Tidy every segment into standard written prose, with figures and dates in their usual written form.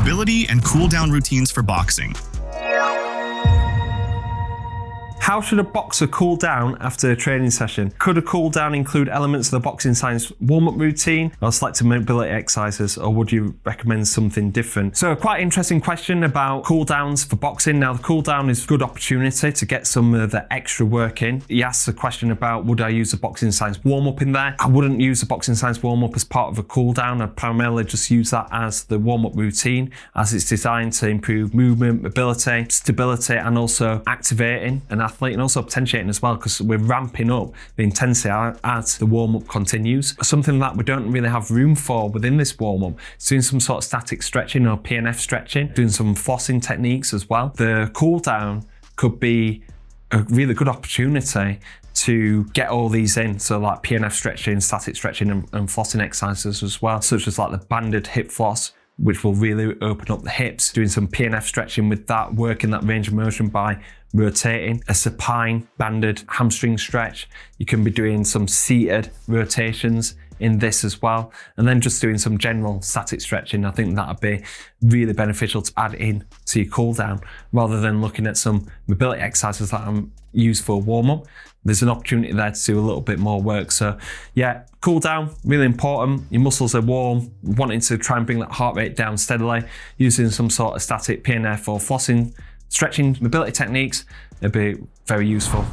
mobility and cool-down routines for boxing. How should a boxer cool down after a training session? Could a cool down include elements of the Boxing Science warm-up routine or selected mobility exercises, or would you recommend something different? So quite interesting question about cool downs for boxing. Now the cool down is a good opportunity to get some of the extra work in. He asks a question about, would I use the Boxing Science warm-up in there? I wouldn't use the Boxing Science warm-up as part of a cool down. I'd primarily just use that as the warm-up routine, as it's designed to improve movement, mobility, stability, and also activating an athlete, and also potentiating as well, because we're ramping up the intensity as the warm-up continues. Something that we don't really have room for within this warm-up is doing some sort of static stretching or PNF stretching, doing some flossing techniques as well. The cool down could be a really good opportunity to get all these in, so like PNF stretching, static stretching, and flossing exercises as well, such as like the banded hip floss, which will really open up the hips, doing some PNF stretching with that, working that range of motion by rotating, a supine banded hamstring stretch. You can be doing some seated rotations in this as well, and then just doing some general static stretching. I think that'd be really beneficial to add in to your cool down, rather than looking at some mobility exercises that I'm used for warm up. There's an opportunity there to do a little bit more work. So yeah, cool down, really important. Your muscles are warm, wanting to try and bring that heart rate down steadily, using some sort of static PNF or flossing, stretching, mobility techniques, it'd be very useful.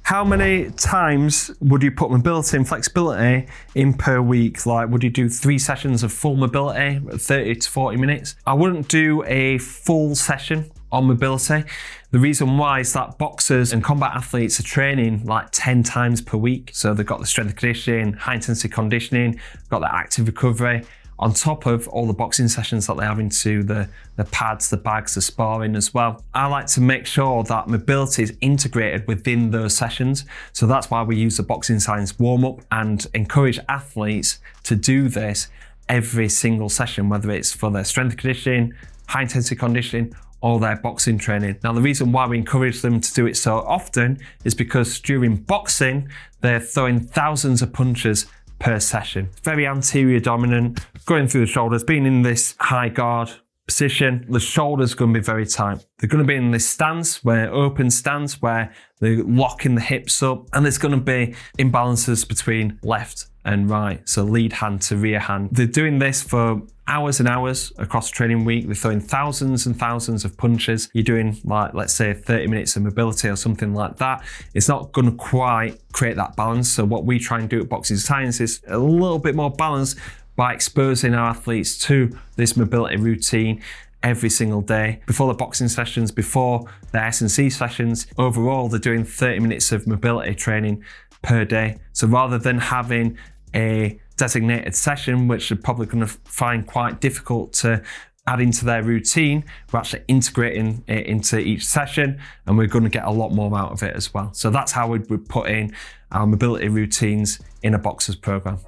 How many times would you put mobility and flexibility in per week? Like, would you do 3 sessions of full mobility, 30 to 40 minutes? I wouldn't do a full session on mobility. The reason why is that boxers and combat athletes are training like 10 times per week. So they've got the strength and conditioning, high intensity conditioning, got the active recovery, on top of all the boxing sessions that they have into the pads, the bags, the sparring as well. I like to make sure that mobility is integrated within those sessions. So that's why we use the Boxing Science warm-up and encourage athletes to do this every single session, whether it's for their strength and conditioning, high intensity conditioning, or their boxing training. Now, the reason why we encourage them to do it so often is because during boxing, they're throwing thousands of punches per session. Very anterior dominant, going through the shoulders, being in this high guard position. The shoulders are going to be very tight. They're going to be in this stance, open stance, where they're locking the hips up, and there's going to be imbalances between left and right, so lead hand to rear hand. They're doing this for hours and hours across training week. They're throwing thousands and thousands of punches. You're doing like, let's say 30 minutes of mobility or something like that. It's not going to quite create that balance. So what we try and do at Boxing Science is a little bit more balance by exposing our athletes to this mobility routine every single day. Before the boxing sessions, before their S&C sessions, overall they're doing 30 minutes of mobility training per day. So rather than having a designated session, which they're probably going to find quite difficult to add into their routine, we're actually integrating it into each session, and we're going to get a lot more out of it as well. So that's how we'd put in our mobility routines in a boxer's program.